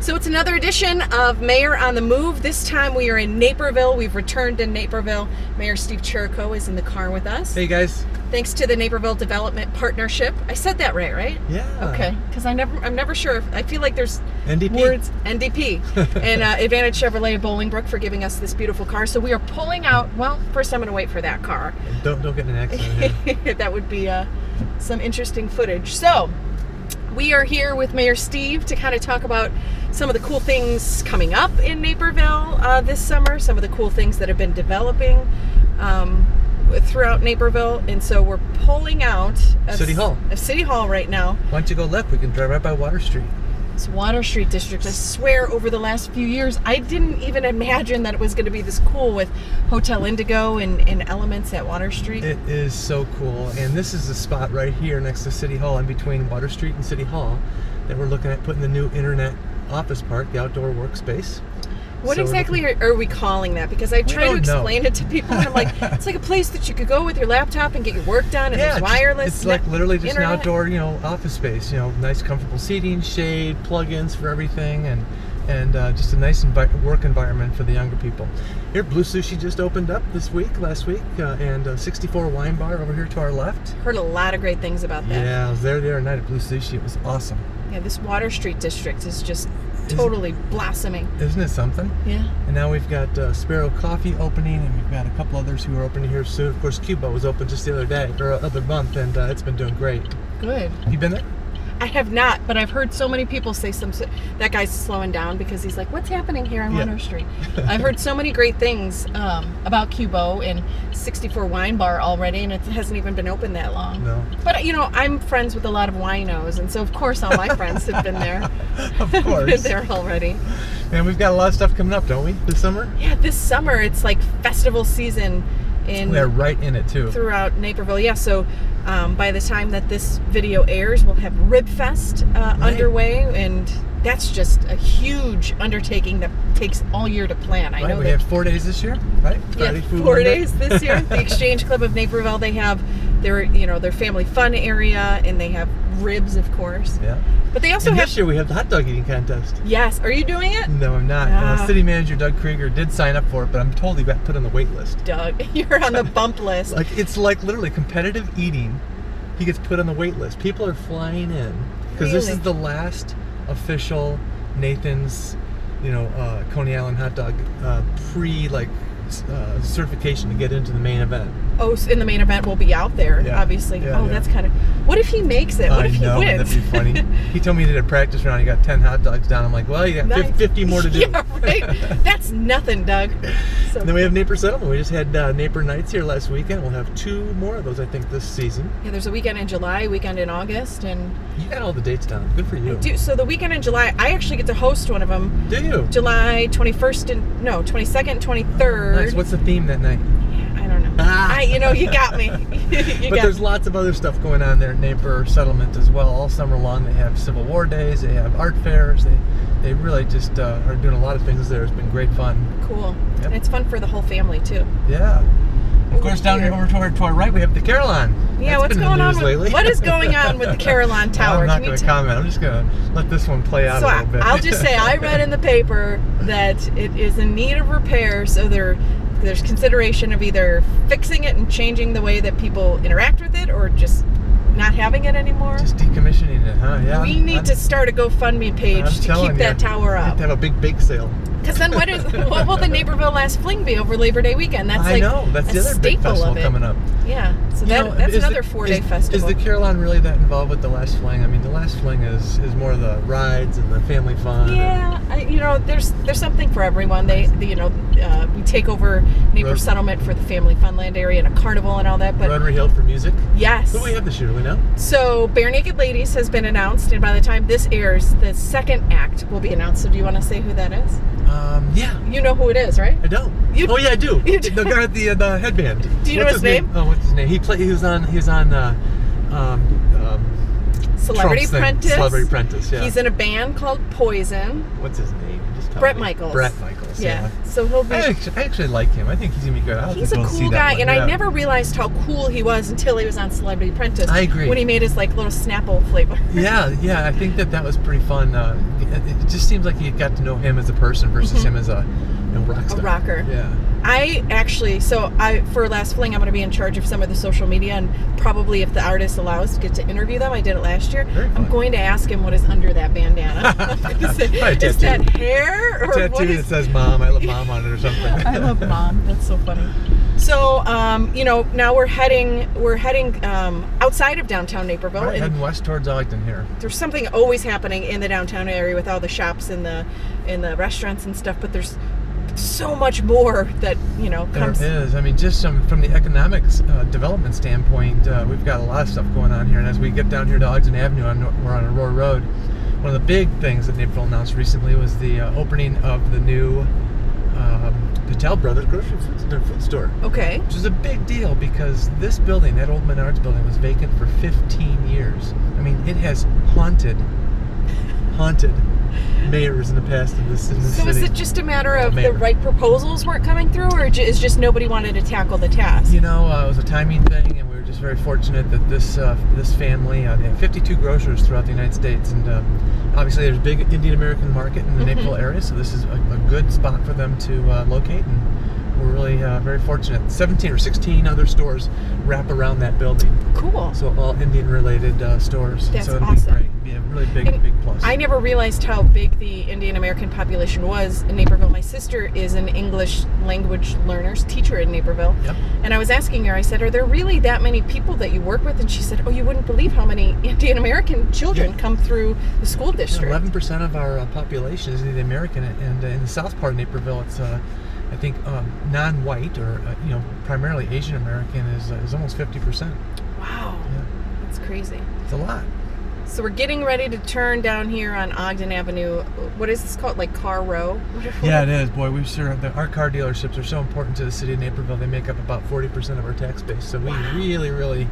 So it's another edition of Mayor on the Move. This time we are in Naperville. We've returned to Naperville. Mayor Steve Chirico is in the car with us. Hey guys. Thanks to the Naperville Development Partnership. I said that right? Yeah. Okay, because I'm never sure. I feel like there's NDP. words. NDP. And Advantage Chevrolet of Bolingbrook for giving us this beautiful car. So we are pulling out. Well, first I'm going to wait for that car. Don't get in an accident. That would be some interesting footage. So we are here with Mayor Steve to kind of talk about some of the cool things coming up in Naperville this summer, some of the cool things that have been developing throughout Naperville. And so we're pulling out of City Hall right now. Why don't you go left? We can drive right by Water Street. It's Water Street District. I swear over the last few years, I didn't even imagine that it was going to be this cool with Hotel Indigo and elements at Water Street. It is so cool. And this is the spot right here next to City Hall, in between Water Street and City Hall, that we're looking at putting the new internet office park, the outdoor workspace. What exactly are we calling that? Because I try to explain it to people, and I'm like, it's like a place that you could go with your laptop and get your work done, and there's wireless. It's like literally just internet. an outdoor, office space. Nice, comfortable seating, shade, plug-ins for everything, and just a nice work environment for the younger people. Here, Blue Sushi just opened up last week, and 64 Wine Bar over here to our left. Heard a lot of great things about that. Yeah, I was there the other night at Blue Sushi. It was awesome. Yeah, this Water Street district is just totally blossoming. Isn't it something? Yeah. And now we've got Sparrow Coffee opening, and we've got a couple others who are opening here soon. Of course, Cuba was open just the other month, and it's been doing great. Good. You been there? I have not, but I've heard so many people say that guy's slowing down because he's like, what's happening here on Water Street? I've heard so many great things about Cubo and 64 Wine Bar already, and it hasn't even been open that long. No. But, I'm friends with a lot of winos, and so, of course, all my friends have been there. Of course. Been there already. And we've got a lot of stuff coming up, don't we, this summer? Yeah, this summer, it's like festival season. They're right in it, too. Throughout Naperville, yeah. So by the time that this video airs, we'll have Rib Fest underway, and that's just a huge undertaking that takes all year to plan. I know we have 4 days this year, right? Friday food 4 days this year. The Exchange Club of Naperville, they have their family fun area, and they have ribs, of course. Yeah. But they also have... this year we have the hot dog eating contest. Yes. Are you doing it? No, I'm not. City manager Doug Krieger did sign up for it, but I'm told he got put on the wait list. Doug, you're on the bump list. It's like literally competitive eating. He gets put on the wait list. People are flying in because this is the last official Nathan's, Coney Island hot dog certification to get into the main event. Oh, so in the main event, we'll be out there, obviously. Yeah, that's kind of... What if he makes it? What if he wins? That'd be funny. He told me he did a practice round. He got 10 hot dogs down. I'm like, well, you got 50 more to do. Yeah, right? That's nothing, Doug. So then we have Naper Settlement. We just had Naper Nights here last weekend. We'll have 2 more of those, I think, this season. Yeah, there's a weekend in July, a weekend in August, and... You got all the dates down. Good for you. I do. So the weekend in July, I actually get to host one of them. Do you? July 22nd and 23rd. Nice. What's the theme that night? I don't know. You got me. But there's lots of other stuff going on there at Naper Settlement as well. All summer long, they have Civil War days. They have art fairs. They really just are doing a lot of things there. It's been great fun. Cool. Yep. And it's fun for the whole family too. Yeah. Of course, down here over to our right, we have the Carillon. Yeah, what's going on lately? What is going on with the Carillon Tower? I'm not going to comment. I'm just going to let this one play out a little bit. I'll just say I read in the paper that it is in need of repair, so there's consideration of either fixing it and changing the way that people interact with it, or just not having it anymore. Just decommissioning it, huh? Yeah. We need to start a GoFundMe page to keep that tower up. We have to have a big bake sale. Because then what will the Naperville Last Fling be over Labor Day weekend? That's I know. That's the other big festival coming up. Yeah. So that's another 4-day festival. Is the Carillon really that involved with the Last Fling? I mean, the Last Fling is more the rides and the family fun. Yeah. There's something for everyone. We take over Naper Settlement for the family funland area and a carnival and all that. But Rotary Hill for music. Yes. Who do we have this year? Do we know? So Bare Naked Ladies has been announced, and by the time this airs, the second act will be announced. So do you want to say who that is? Yeah. You know who it is, right? I don't. Oh yeah, I do. The guy with the headband. Do you know his name? Oh, what's his name? He was on Celebrity Apprentice. Celebrity Apprentice. Yeah. He's in a band called Poison. What's his name? Brett Michaels. Brett Michaels. Yeah. So he'll be. I actually like him. I think he's gonna be good. He's a cool guy, and I never realized how cool he was until he was on Celebrity Apprentice. I agree. When he made his little Snapple flavor. Yeah. I think that was pretty fun. it just seems like you got to know him as a person versus him as a rock star. A rocker. Yeah. For Last Fling, I'm going to be in charge of some of the social media, and probably, if the artist allows, get to interview them. I did it last year. I'm going to ask him what is under that bandana. Is that hair? Or a tattoo that says "Mom," I love Mom on it or something. I love Mom. That's so funny. So, now we're heading outside of downtown Naperville. Right, heading west towards Ogden here. There's something always happening in the downtown area with all the shops and the restaurants and stuff, but there's so much more that comes. There is. I mean, just from the economics development standpoint, we've got a lot of stuff going on here. And as we get down here to Ogden Avenue, we're on Aurora Road. One of the big things that Naperville announced recently was the opening of the new Patel Brothers grocery food store. Okay. Which is a big deal because this building, that old Menards building, was vacant for 15 years. I mean, it has haunted mayors in the past in this city. So is it just a matter of the right proposals weren't coming through, or is just nobody wanted to tackle the task? It was a timing thing, and we were just very fortunate that this family, they have 52 grocers throughout the United States, and obviously there's a big Indian American market in the Naperville area, so this is a good spot for them to locate, and we're really very fortunate. 17 or 16 other stores wrap around that building. Cool. So all Indian-related stores. That's so it'll awesome. be great. Be a really big plus. I never realized how big the Indian American population was in Naperville. My sister is an English language teacher in Naperville. Yep. And I was asking her, I said, are there really that many people that you work with? And she said, oh, you wouldn't believe how many Indian American children come through the school district. 11% of our population is Indian American, and in the south part of Naperville, it's I think non-white or primarily Asian American is almost 50%. Wow. Yeah. That's crazy. It's a lot. So we're getting ready to turn down here on Ogden Avenue. What is this called? Like Car Row? Yeah, it is. Boy, our car dealerships are so important to the city of Naperville. They make up about 40% of our tax base. So we really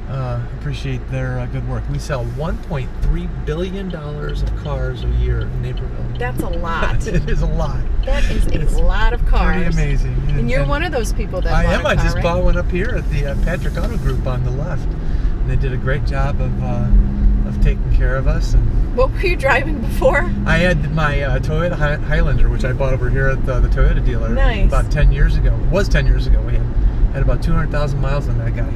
appreciate their good work. We sell $1.3 billion of cars a year in Naperville. That's a lot. It is a lot. That is a lot of cars. Pretty amazing. And you're one of those people that I bought am. a car, I just right? bought one up here at the Patrick Auto Group on the left. And they did a great job of taking care of us. And what were you driving before? I had my Toyota Highlander, which I bought over here at the Toyota dealer. Nice. About 10 years ago. It was 10 years ago. We had about 200,000 miles on that guy.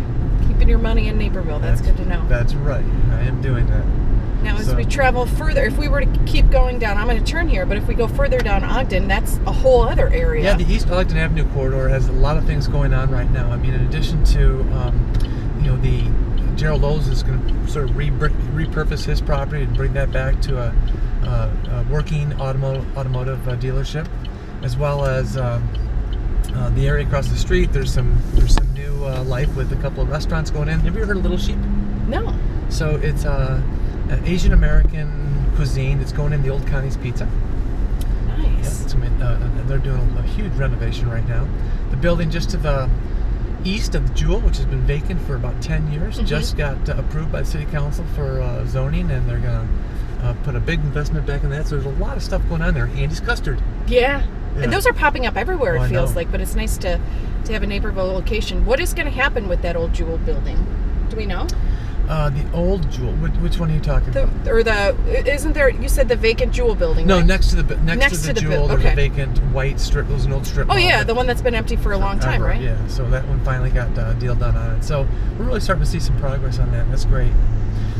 Keeping your money in Naperville. That's good to know. That's right. I am doing that. Now, as we travel further, if we were to keep going down, I'm going to turn here, but if we go further down Ogden, that's a whole other area. Yeah, the East Ogden Avenue corridor has a lot of things going on right now. I mean, in addition to, the Gerald Lowe's is going to sort of repurpose his property and bring that back to a working automotive dealership, as well as the area across the street. There's some new life with a couple of restaurants going in. Have you ever heard of Little Sheep? No. So it's an Asian American cuisine that's going in the Old Connie's Pizza. Nice. Yeah, they're doing a huge renovation right now. The building just to the east of the Jewel, which has been vacant for about 10 years, just got approved by the City Council for zoning, and they're going to put a big investment back in that. So there's a lot of stuff going on there. Andy's Custard. Yeah. And those are popping up everywhere, it feels like, but it's nice to have a Naperville location. What is going to happen with that old Jewel building? Do we know? The old Jewel. Which one are you talking about? Isn't there? You said the vacant Jewel building. No, right? next to the Jewel, there's a vacant white strip. There's an old strip. Oh yeah, the one that's been empty for a long time, right? Yeah. So that one finally got a deal done on it. So we're really starting to see some progress on that. That's great.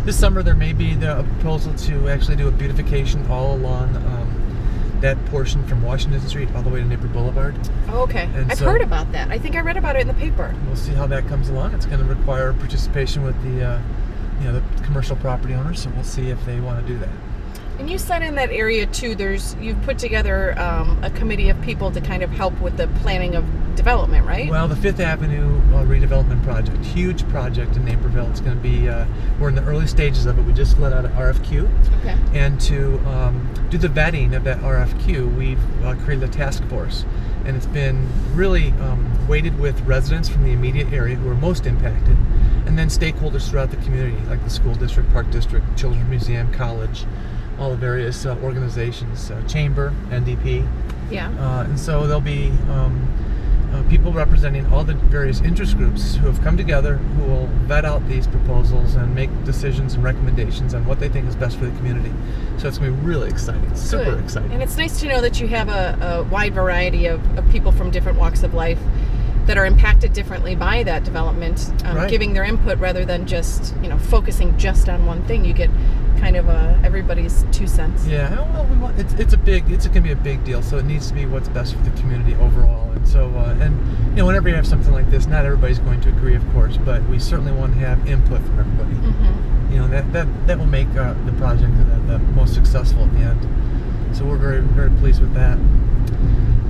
This summer there may be a proposal to actually do a beautification all along that portion from Washington Street all the way to Naperville Boulevard. Oh, okay. I've heard about that. I think I read about it in the paper. We'll see how that comes along. It's going to require participation with the commercial property owners, so we'll see if they want to do that. And you said in that area too, you've put together a committee of people to kind of help with the planning of development, right? Well, the Fifth Avenue redevelopment project, huge project in Naperville. It's going to be, we're in the early stages of it. We just let out an RFQ. Okay. And to do the vetting of that RFQ, we've created a task force. And it's been really weighted with residents from the immediate area who are most impacted, and then stakeholders throughout the community, like the school district, park district, children's museum, college, all the various organizations, chamber, NDP. Yeah. And so there'll be people representing all the various interest groups who have come together, who will vet out these proposals and make decisions and recommendations on what they think is best for the community. So it's going to be really exciting, super exciting. And it's nice to know that you have a wide variety of people from different walks of life that are impacted differently by that development, giving their input rather than just focusing just on one thing. You get kind of everybody's 2 cents. Yeah, well, it's going to be a big deal. So it needs to be what's best for the community overall. And so, whenever you have something like this, not everybody's going to agree, of course, but we certainly want to have input from everybody. That will make the project the most successful at the end. So we're very, very pleased with that.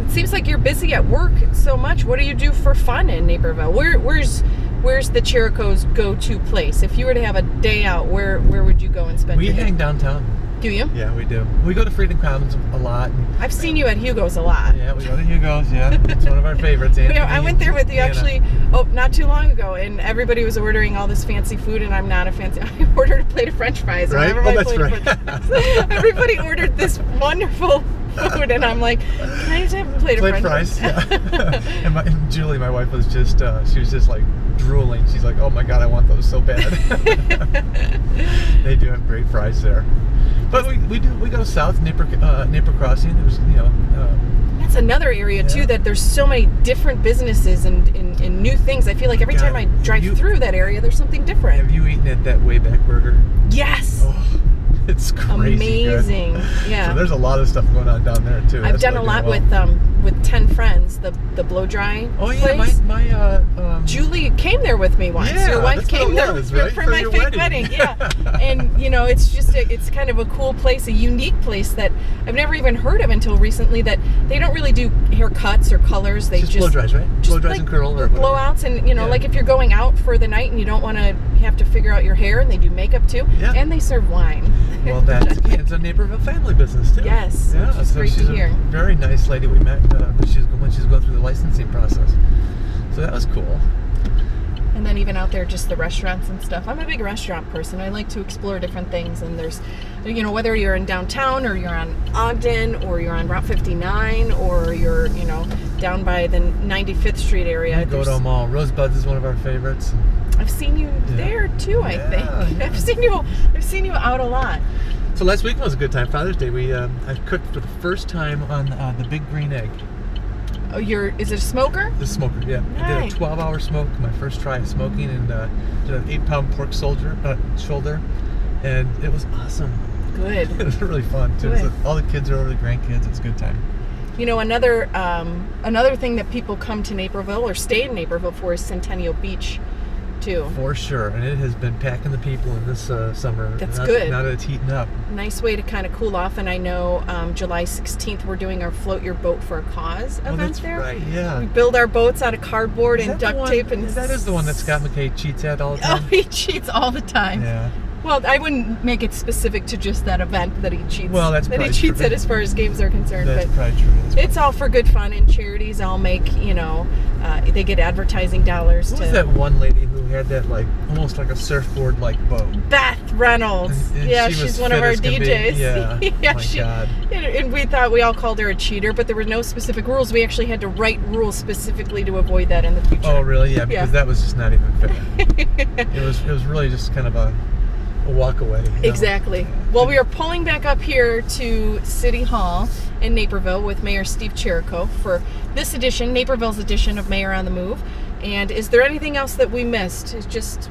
It seems like you're busy at work so much. What do you do for fun in Naperville? Where's the Cherico's go-to place? If you were to have a day out, where would you go and spend your day? We hang downtown. Do you? Yeah, we do. We go to Freedom Commons a lot. I've seen you at Hugo's a lot. Yeah, we go to Hugo's. Yeah, it's one of our favorites. I went there with you actually not too long ago, and everybody was ordering all this fancy food, and I'm not a fancy. I ordered a plate of French fries. Right? That's right. Everybody ordered this wonderful food, and I'm like, can I just have a plate of French fries? Yeah. and Julie, my wife, was just she was just like drooling. She's like, oh my God, I want those so bad. They do have great fries there. But we go south, Naper Crossing. There's that's another area too that there's so many different businesses and new things. I feel like every time I drive through that area, there's something different. Have you eaten at that Wayback Burger? Yes. Oh, it's crazy amazing. Good. Yeah. So there's a lot of stuff going on down there too. I've done a lot with 10 Friends, the blow dry. Oh yeah, place. my Julie came there with me once. Yeah, your wife came there for my fake wedding. Yeah. And it's just it's kind of a cool place, a unique place that I've never even heard of until recently. That they don't really do haircuts or colors. They just blow dries, right? Blow dries and curl or blowouts, and like if you're going out for the night and you don't want to have to figure out your hair, and they do makeup too, and they serve wine. Well, it's a Naperville family business too. Yes, yeah, which is great to hear. A very nice lady we met when she was going through the licensing process. So that was cool. And then even out there, just the restaurants and stuff. I'm a big restaurant person. I like to explore different things. And there's, whether you're in downtown or you're on Ogden or you're on Route 59 or you're, down by the 95th Street area. Godo Mall. Rosebuds is one of our favorites. I've seen you there too, I think. Yeah. I've seen you out a lot. So last week was a good time. Father's Day, I cooked for the first time on the Big Green Egg. Oh, is it a smoker? The smoker, yeah. Nice. I did a 12-hour smoke, my first try of smoking, and did an 8-pound pork shoulder, and it was awesome. Good. It was really fun too. So all the kids are over, the grandkids. It's a good time. Another thing that people come to Naperville or stay in Naperville for is Centennial Beach, too. For sure, and it has been packing the people in this summer. That's good. Now that it's heating up. Nice way to kind of cool off, and I know July 16th we're doing our Float Your Boat for a Cause event there. Right, yeah. We build our boats out of cardboard and duct tape. That is the one that Scott McKay cheats at all the time? Oh, he cheats all the time. Yeah. Well, I wouldn't make it specific to just that event that he cheats. Well, that's probably true. That he cheats at as far as games are concerned. That's probably true. It's all for good fun, and charities all make, they get advertising dollars. Who was that one lady who had that, almost like a surfboard-like boat? Beth Reynolds. And she's one of our DJs. Yeah. God. And we thought we all called her a cheater, but there were no specific rules. We actually had to write rules specifically to avoid that in the future. Oh, really? Yeah, because that was just not even fair. It was really just kind of a walk away. Exactly. Well, we are pulling back up here to City Hall in Naperville with Mayor Steve Cherico for this edition, Naperville's edition of Mayor on the Move. And is there anything else that we missed? It's just...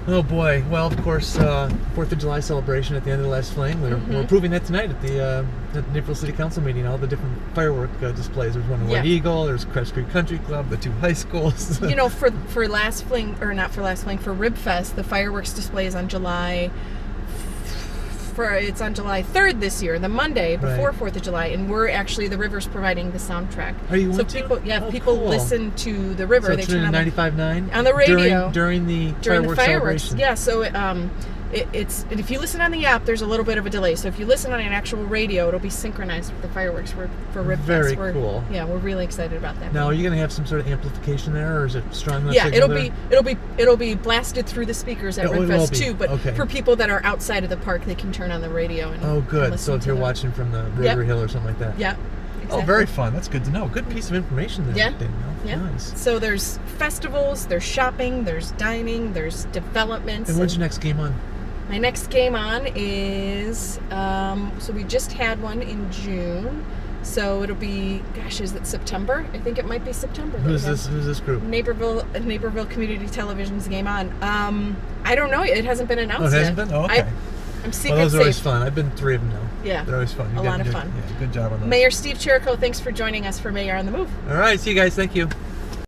Oh boy. Well, of course, 4th of July celebration at the end of the last flame. We're approving that tonight at the Naperville City Council meeting. All the different firework displays. There's one in White Eagle. There's Crest Creek Country Club. The 2 high schools. For last fling, or not for last fling, for Rib Fest, the fireworks display is on July. It's on July 3rd this year, the Monday before 4th of July, and we're actually, the river's providing the soundtrack. Are you? So people listen to the river. So they turn on 95.9 on the radio during the fireworks celebration. Yeah. So it's if you listen on the app, there's a little bit of a delay. So if you listen on an actual radio, it'll be synchronized with the fireworks for Rib Fest. Very cool. Yeah, we're really excited about that. Now, are you going to have some sort of amplification there, or is it strong enough? Yeah, it'll be blasted through the speakers at Rib Fest too. But for people that are outside of the park, they can turn on the radio and good. listen So if you're watching from the Rotary Hill or something like that. Yeah. Oh, very fun. That's good to know. Good piece of information there, Yeah. Danielle. Yeah. Nice. So there's festivals, there's shopping, there's dining, there's developments. And when's your next game on? My next game on is, so we just had one in June. So it'll be, gosh, is it September? I think it might be September. Who's this group? Naperville Community Television's game on. I don't know. It hasn't been announced Oh, it yet. hasn't been? Oh, okay. I'm secret Well, those are always safe. fun. I've been 3 of them now. Yeah. They're always fun. A lot of fun. Yeah, good job on those. Mayor Steve Chirico, thanks for joining us for Mayor on the Move. All right. See you guys. Thank you.